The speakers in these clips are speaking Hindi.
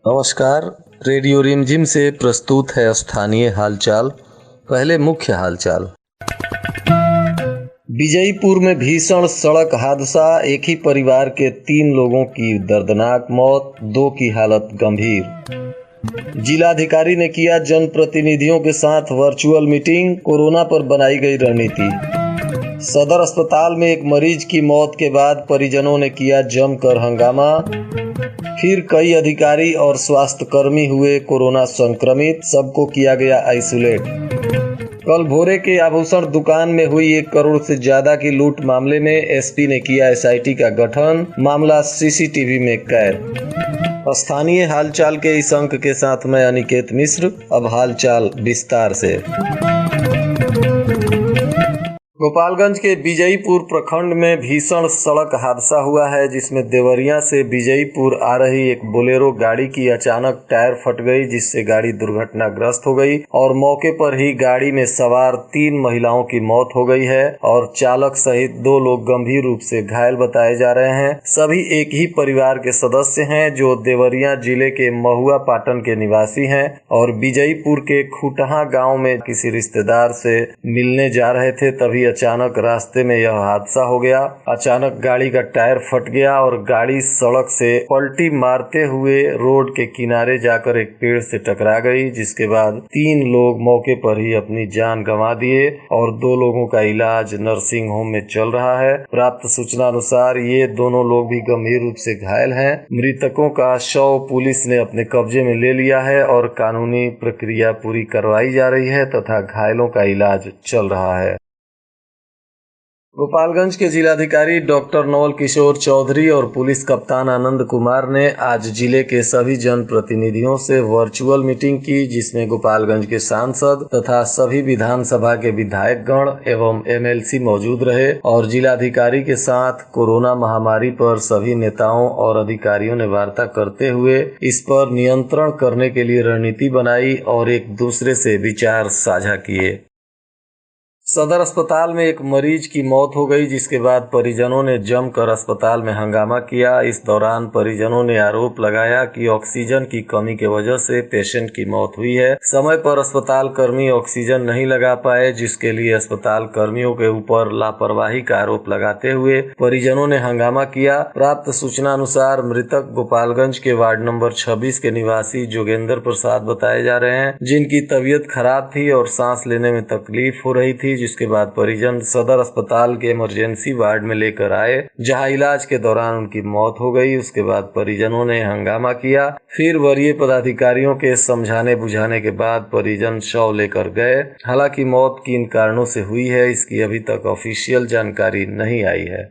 नमस्कार। रेडियो रिमझिम से प्रस्तुत है स्थानीय हालचाल। पहले मुख्य हालचाल। विजयपुर में भीषण सड़क हादसा, एक ही परिवार के 3 लोगों की दर्दनाक मौत, 2 की हालत गंभीर। जिलाधिकारी ने किया जनप्रतिनिधियों के साथ वर्चुअल मीटिंग, कोरोना पर बनाई गई रणनीति। सदर अस्पताल में एक मरीज की मौत के बाद परिजनों ने किया जमकर हंगामा। फिर कई अधिकारी और स्वास्थ्यकर्मी हुए कोरोना संक्रमित, सबको किया गया आइसोलेट। कल भोरे के आभूषण दुकान में हुई 1 करोड़ से ज्यादा की लूट मामले में एसपी ने किया एसआईटी का गठन, मामला सीसीटीवी में कैद। स्थानीय हालचाल के इस अंक के साथ मैं अनिकेत मिश्र। अब हालचाल विस्तार से। गोपालगंज के विजयपुर प्रखंड में भीषण सड़क हादसा हुआ है, जिसमें देवरिया से विजयपुर आ रही एक बोलेरो गाड़ी की अचानक टायर फट गई, जिससे गाड़ी दुर्घटनाग्रस्त हो गई और मौके पर ही गाड़ी में सवार 3 महिलाओं की मौत हो गई है और चालक सहित 2 लोग गंभीर रूप से घायल बताए जा रहे हैं। सभी एक ही परिवार के सदस्य हैं जो देवरिया जिले के महुआ पाटन के निवासी हैं और विजयपुर के खुटहा गाँव में किसी रिश्तेदार से मिलने जा रहे थे। तभी अचानक रास्ते में यह हादसा हो गया। अचानक गाड़ी का टायर फट गया और गाड़ी सड़क से पलटी मारते हुए रोड के किनारे जाकर एक पेड़ से टकरा गई, जिसके बाद 3 लोग मौके पर ही अपनी जान गंवा दिए और 2 लोगों का इलाज नर्सिंग होम में चल रहा है। प्राप्त सूचना अनुसार ये दोनों लोग भी गंभीर रूप से घायल हैं। मृतकों का शव पुलिस ने अपने कब्जे में ले लिया है और कानूनी प्रक्रिया पूरी करवाई जा रही है तथा घायलों का इलाज चल रहा है। गोपालगंज के जिलाधिकारी डॉक्टर नवल किशोर चौधरी और पुलिस कप्तान आनंद कुमार ने आज जिले के सभी जनप्रतिनिधियों से वर्चुअल मीटिंग की, जिसमें गोपालगंज के सांसद तथा सभी विधानसभा के विधायकगण एवं एमएलसी मौजूद रहे और जिलाधिकारी के साथ कोरोना महामारी पर सभी नेताओं और अधिकारियों ने वार्ता करते हुए इस पर नियंत्रण करने के लिए रणनीति बनाई और एक दूसरे से विचार साझा किए। सदर अस्पताल में एक मरीज की मौत हो गई, जिसके बाद परिजनों ने जमकर अस्पताल में हंगामा किया। इस दौरान परिजनों ने आरोप लगाया कि ऑक्सीजन की कमी की वजह से पेशेंट की मौत हुई है। समय पर अस्पताल कर्मी ऑक्सीजन नहीं लगा पाए, जिसके लिए अस्पताल कर्मियों के ऊपर लापरवाही का आरोप लगाते हुए परिजनों ने हंगामा किया। प्राप्त सूचना अनुसार मृतक गोपालगंज के वार्ड नंबर 26 के निवासी जोगेंद्र प्रसाद बताए जा रहे हैं, जिनकी तबीयत खराब थी और सांस लेने में तकलीफ हो रही थी, जिसके बाद परिजन सदर अस्पताल के इमरजेंसी वार्ड में लेकर आए, जहां इलाज के दौरान उनकी मौत हो गई। उसके बाद परिजनों ने हंगामा किया। फिर वरीय पदाधिकारियों के समझाने बुझाने के बाद परिजन शव लेकर गए। हालांकि मौत किन कारणों से हुई है, इसकी अभी तक ऑफिशियल जानकारी नहीं आई है।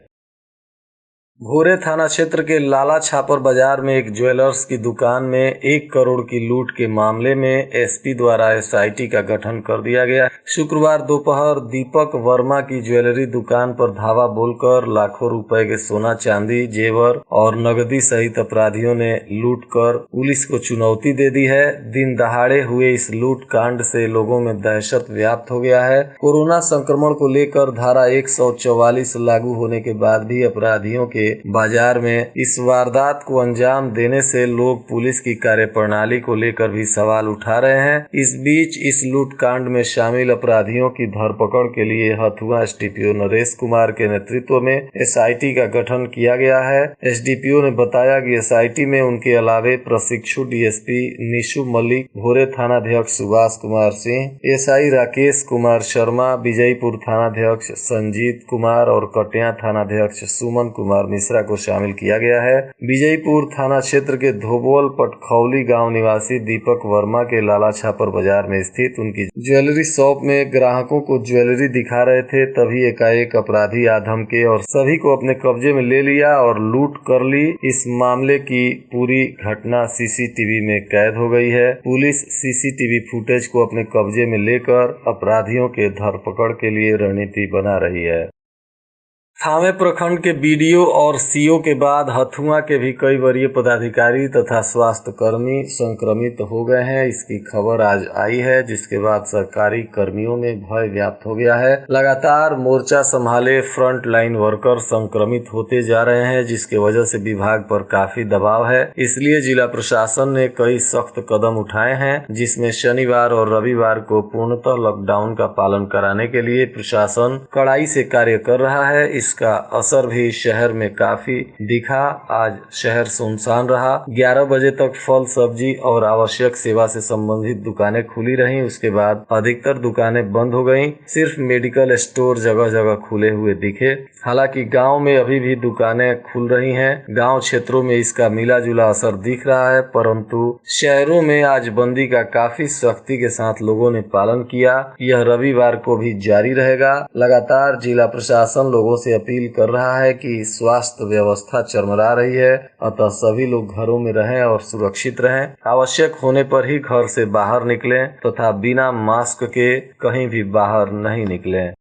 भोरे थाना क्षेत्र के लाला छापर बाजार में एक ज्वेलर्स की दुकान में 1 करोड़ की लूट के मामले में एसपी द्वारा एसआईटी का गठन कर दिया गया। शुक्रवार दोपहर दीपक वर्मा की ज्वेलरी दुकान पर धावा बोलकर लाखों रुपए के सोना चांदी, जेवर और नगदी सहित अपराधियों ने लूट कर पुलिस को चुनौती दे दी है। दिन दहाड़े हुए इस लूट कांड से लोगों में दहशत व्याप्त हो गया है। कोरोना संक्रमण को लेकर धारा 144 लागू होने के बाद भी अपराधियों के बाजार में इस वारदात को अंजाम देने से लोग पुलिस की कार्यप्रणाली को लेकर भी सवाल उठा रहे हैं। इस बीच इस लूट कांड में शामिल अपराधियों की धरपकड़ के लिए हथुआ एसडीपीओ नरेश कुमार के नेतृत्व में एसआईटी का गठन किया गया है। एसडीपीओ ने बताया कि एसआईटी में उनके अलावे प्रशिक्षु डीएसपी निशु मलिक, भोरे थानाध्यक्ष सुभाष कुमार सिंह, एसआई राकेश कुमार शर्मा, विजयपुर थानाध्यक्ष संजीत कुमार और कटिया थानाध्यक्ष सुमन कुमार मिश्रा को शामिल किया गया है। विजयपुर थाना क्षेत्र के धोबोल पटखौली गांव निवासी दीपक वर्मा के लाला छापर बाजार में स्थित उनकी ज्वेलरी शॉप में ग्राहकों को ज्वेलरी दिखा रहे थे, तभी एकाएक अपराधी आ धमके और सभी को अपने कब्जे में ले लिया और लूट कर ली। इस मामले की पूरी घटना सीसीटीवी में कैद हो गई है। पुलिस सीसीटीवी फुटेज को अपने कब्जे में लेकर अपराधियों के धरपकड़ के लिए रणनीति बना रही है। थावे प्रखंड के बीडीओ और सीओ के बाद हथुआ के भी कई वरीय पदाधिकारी तथा स्वास्थ्य कर्मी संक्रमित हो गए हैं। इसकी खबर आज आई है, जिसके बाद सरकारी कर्मियों में भय व्याप्त हो गया है। लगातार मोर्चा संभाले फ्रंट लाइन वर्कर संक्रमित होते जा रहे हैं, जिसके वजह से विभाग पर काफी दबाव है। इसलिए जिला प्रशासन ने कई सख्त कदम उठाए हैं, जिसमें शनिवार और रविवार को पूर्णतः लॉकडाउन का पालन कराने के लिए प्रशासन कड़ाई से कार्य कर रहा है। इसका असर भी शहर में काफी दिखा। आज शहर सुनसान रहा। 11 बजे तक फल सब्जी और आवश्यक सेवा से संबंधित दुकानें खुली रहीं। उसके बाद अधिकतर दुकानें बंद हो गईं। सिर्फ मेडिकल स्टोर जगह जगह खुले हुए दिखे। हालांकि गांव में अभी भी दुकानें खुल रही हैं। गांव क्षेत्रों में इसका मिला जुला असर दिख रहा है, परंतु शहरों में आज बंदी का काफी सख्ती के साथ लोगों ने पालन किया। यह रविवार को भी जारी रहेगा। लगातार जिला प्रशासन लोगों से अपील कर रहा है कि स्वास्थ्य व्यवस्था चरमरा रही है, अतः सभी लोग घरों में रहें और सुरक्षित रहें। आवश्यक होने पर ही घर से बाहर निकलें तथा बिना मास्क के कहीं भी बाहर नहीं निकलें।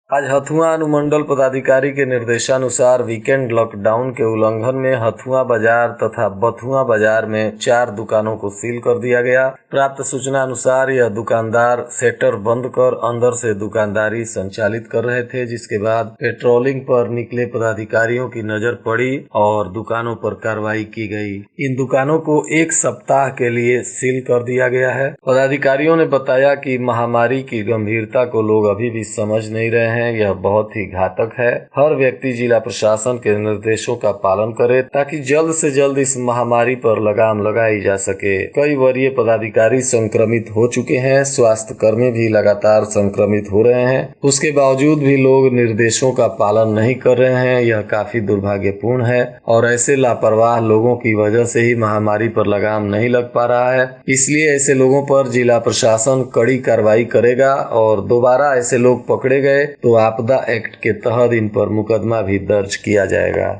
आज हथुआ अनुमंडल पदाधिकारी के निर्देशानुसार वीकेंड लॉकडाउन के उल्लंघन में हथुआ बाजार तथा बथुआ बाजार में 4 दुकानों को सील कर दिया गया। प्राप्त सूचना अनुसार यह दुकानदार शटर बंद कर अंदर से दुकानदारी संचालित कर रहे थे, जिसके बाद पेट्रोलिंग पर निकले पदाधिकारियों की नजर पड़ी और दुकानों पर कार्रवाई की गई। इन दुकानों को 1 सप्ताह के लिए सील कर दिया गया है। पदाधिकारियों ने बताया कि महामारी की गंभीरता को लोग अभी भी समझ नहीं रहे हैं। यह बहुत ही घातक है। हर व्यक्ति जिला प्रशासन के निर्देशों का पालन करे ताकि जल्द से जल्द इस महामारी पर लगाम लगाई जा सके। कई वरीय पदाधिकारी संक्रमित हो चुके हैं। स्वास्थ्य कर्मी भी लगातार संक्रमित हो रहे हैं। उसके बावजूद भी लोग निर्देशों का पालन नहीं कर रहे हैं। यह काफी दुर्भाग्यपूर्ण है और ऐसे लापरवाह लोगों की वजह से ही महामारी पर लगाम नहीं लग पा रहा है। इसलिए ऐसे लोगों पर जिला प्रशासन कड़ी कार्रवाई करेगा और दोबारा ऐसे लोग पकड़े गए तो आपदा एक्ट के तहत इन पर मुकदमा भी दर्ज किया जाएगा।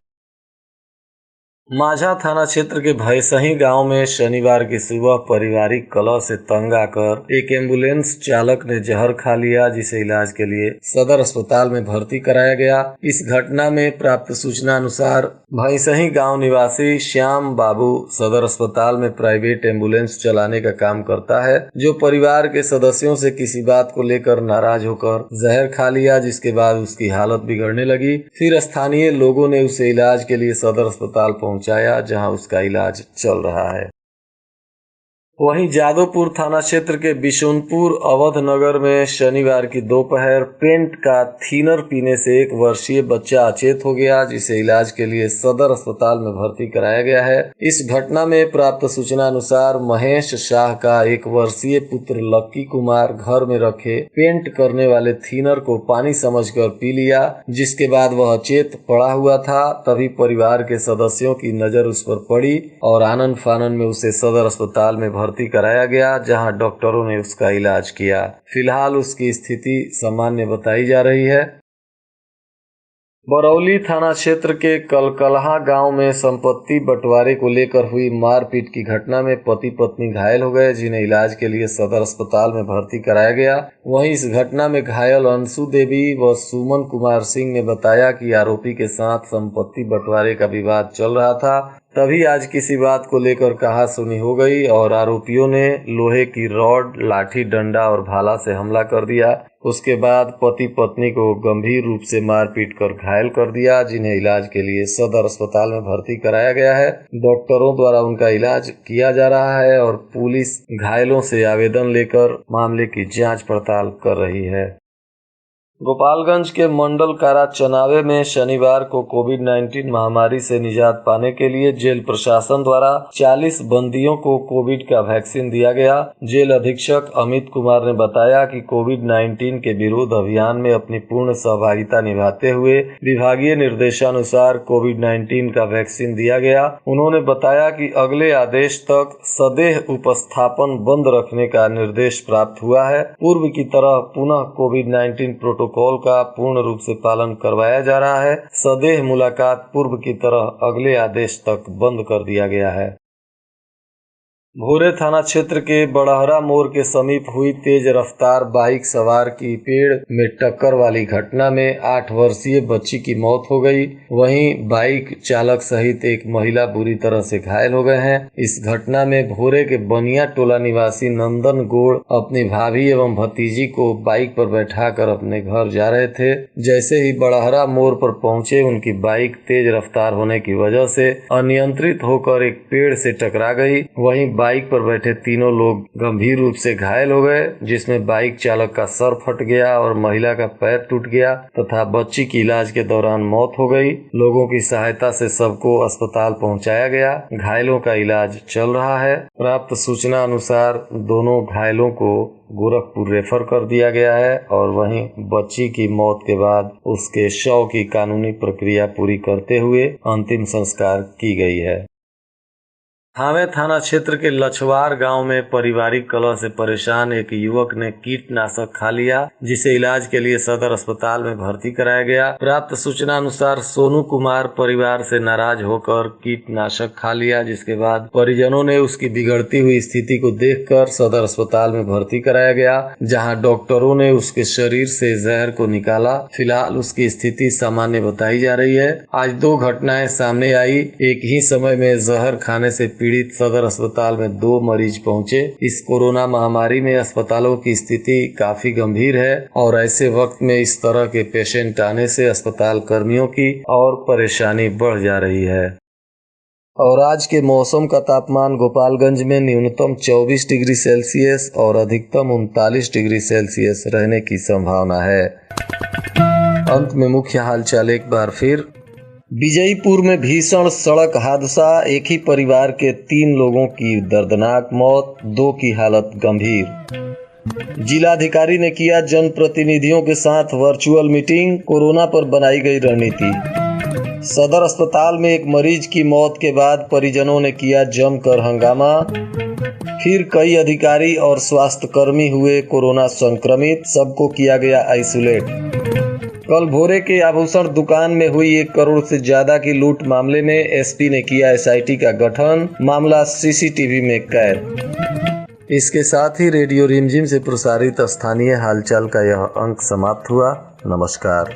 माझा थाना क्षेत्र के भैसही गांव में शनिवार की सुबह पारिवारिक कलह से तंग आकर एक एम्बुलेंस चालक ने जहर खा लिया, जिसे इलाज के लिए सदर अस्पताल में भर्ती कराया गया। इस घटना में प्राप्त सूचना अनुसार भैसही गांव निवासी श्याम बाबू सदर अस्पताल में प्राइवेट एम्बुलेंस चलाने का काम करता है, जो परिवार के सदस्यों से किसी बात को लेकर नाराज होकर जहर खा लिया, जिसके बाद उसकी हालत बिगड़ने लगी। फिर स्थानीय लोगों ने उसे इलाज के लिए सदर अस्पताल पहुंचाया, जहां उसका इलाज चल रहा है। वहीं जादवपुर थाना क्षेत्र के बिशुनपुर अवध नगर में शनिवार की दोपहर पेंट का थीनर पीने से 1 वर्षीय बच्चा अचेत हो गया, जिसे इलाज के लिए सदर अस्पताल में भर्ती कराया गया है। इस घटना में प्राप्त सूचना अनुसार महेश शाह का 1 वर्षीय पुत्र लक्की कुमार घर में रखे पेंट करने वाले थीनर को पानी समझकर पी लिया, जिसके बाद वह अचेत पड़ा हुआ था। तभी परिवार के सदस्यों की नजर उस पर पड़ी और आनन फानन में उसे सदर अस्पताल में भर्ती कराया गया, जहां डॉक्टरों ने उसका इलाज किया। फिलहाल उसकी स्थिति सामान्य बताई जा रही है। बरौली थाना क्षेत्र के कलकलहा गांव में संपत्ति बंटवारे को लेकर हुई मारपीट की घटना में पति पत्नी घायल हो गए, जिन्हें इलाज के लिए सदर अस्पताल में भर्ती कराया गया। वहीं इस घटना में घायल अंशु देवी व सुमन कुमार सिंह ने बताया कि आरोपी के साथ संपत्ति बंटवारे का विवाद चल रहा था। तभी आज किसी बात को लेकर कहासुनी हो गई और आरोपियों ने लोहे की रॉड, लाठी डंडा और भाला से हमला कर दिया। उसके बाद पति पत्नी को गंभीर रूप से मारपीट कर घायल कर दिया, जिन्हें इलाज के लिए सदर अस्पताल में भर्ती कराया गया है। डॉक्टरों द्वारा उनका इलाज किया जा रहा है और पुलिस घायलों से आवेदन लेकर मामले की जांच पड़ताल कर रही है। गोपालगंज के मंडल कारा चनावे में शनिवार को कोविड-19 महामारी से निजात पाने के लिए जेल प्रशासन द्वारा 40 बंदियों को कोविड का वैक्सीन दिया गया। जेल अधीक्षक अमित कुमार ने बताया कि कोविड-19 के विरोध अभियान में अपनी पूर्ण सहभागिता निभाते हुए विभागीय निर्देशानुसार कोविड-19 का वैक्सीन दिया गया। उन्होंने बताया कि अगले आदेश तक सदेह उपस्थापन बंद रखने का निर्देश प्राप्त हुआ है। पूर्व की तरह पुनः कोविड-19 प्रोटोकॉल का पूर्ण रूप से पालन करवाया जा रहा है। सदेह मुलाकात पूर्व की तरह अगले आदेश तक बंद कर दिया गया है। भोरे थाना क्षेत्र के बड़हरा मोड़ के समीप हुई तेज रफ्तार बाइक सवार की पेड़ में टक्कर वाली घटना में 8 वर्षीय बच्ची की मौत हो गई। वहीं बाइक चालक सहित एक महिला बुरी तरह से घायल हो गए हैं। इस घटना में भोरे के बनिया टोला निवासी नंदन गोड़ अपनी भाभी एवं भतीजी को बाइक पर बैठाकर अपने घर जा रहे थे। जैसे ही बड़हरा मोड़ पर पहुंचे, उनकी बाइक तेज रफ्तार होने की वजह से अनियंत्रित होकर एक पेड़ से टकरा गई। वहीं बाइक पर बैठे तीनों लोग गंभीर रूप से घायल हो गए, जिसमें बाइक चालक का सर फट गया और महिला का पैर टूट गया तथा बच्ची की इलाज के दौरान मौत हो गई। लोगों की सहायता से सबको अस्पताल पहुंचाया गया। घायलों का इलाज चल रहा है। प्राप्त सूचना अनुसार दोनों घायलों को गोरखपुर रेफर कर दिया गया है और वहीं बच्ची की मौत के बाद उसके शव की कानूनी प्रक्रिया पूरी करते हुए अंतिम संस्कार की गई है। हावे थाना क्षेत्र के लछवार गांव में पारिवारिक कलह से परेशान एक युवक ने कीटनाशक खा लिया, जिसे इलाज के लिए सदर अस्पताल में भर्ती कराया गया। प्राप्त सूचना अनुसार सोनू कुमार परिवार से नाराज होकर कीटनाशक खा लिया, जिसके बाद परिजनों ने उसकी बिगड़ती हुई स्थिति को देखकर सदर अस्पताल में भर्ती कराया गया, जहां डॉक्टरों ने उसके शरीर से जहर को निकाला। फिलहाल उसकी स्थिति सामान्य बताई जा रही है। आज 2 घटनाएं सामने आई। एक ही समय में जहर खाने से पीड़ित सदर अस्पताल में 2 मरीज पहुंचे। इस कोरोना महामारी में अस्पतालों की स्थिति काफी गंभीर है और ऐसे वक्त में इस तरह के पेशेंट आने से अस्पताल कर्मियों की और परेशानी बढ़ जा रही है। और आज के मौसम का तापमान गोपालगंज में न्यूनतम 24 डिग्री सेल्सियस और अधिकतम 39 डिग्री सेल्सियस रहने की संभावना है। अंत में मुख्य हालचाल एक बार फिर। विजयपुर में भीषण सड़क हादसा, एक ही परिवार के 3 लोगों की दर्दनाक मौत, 2 की हालत गंभीर। जिलाधिकारी ने किया जनप्रतिनिधियों के साथ वर्चुअल मीटिंग, कोरोना पर बनाई गई रणनीति। सदर अस्पताल में एक मरीज की मौत के बाद परिजनों ने किया जमकर हंगामा। फिर कई अधिकारी और स्वास्थ्यकर्मी हुए कोरोना संक्रमित, सबको किया गया आइसोलेट। कल भोरे के आभूषण दुकान में हुई 1 करोड़ से ज्यादा की लूट मामले में एसपी ने किया एसआईटी का गठन, मामला सीसीटीवी में कैद। इसके साथ ही रेडियो रिमझिम से प्रसारित स्थानीय हालचाल का यह अंक समाप्त हुआ। नमस्कार।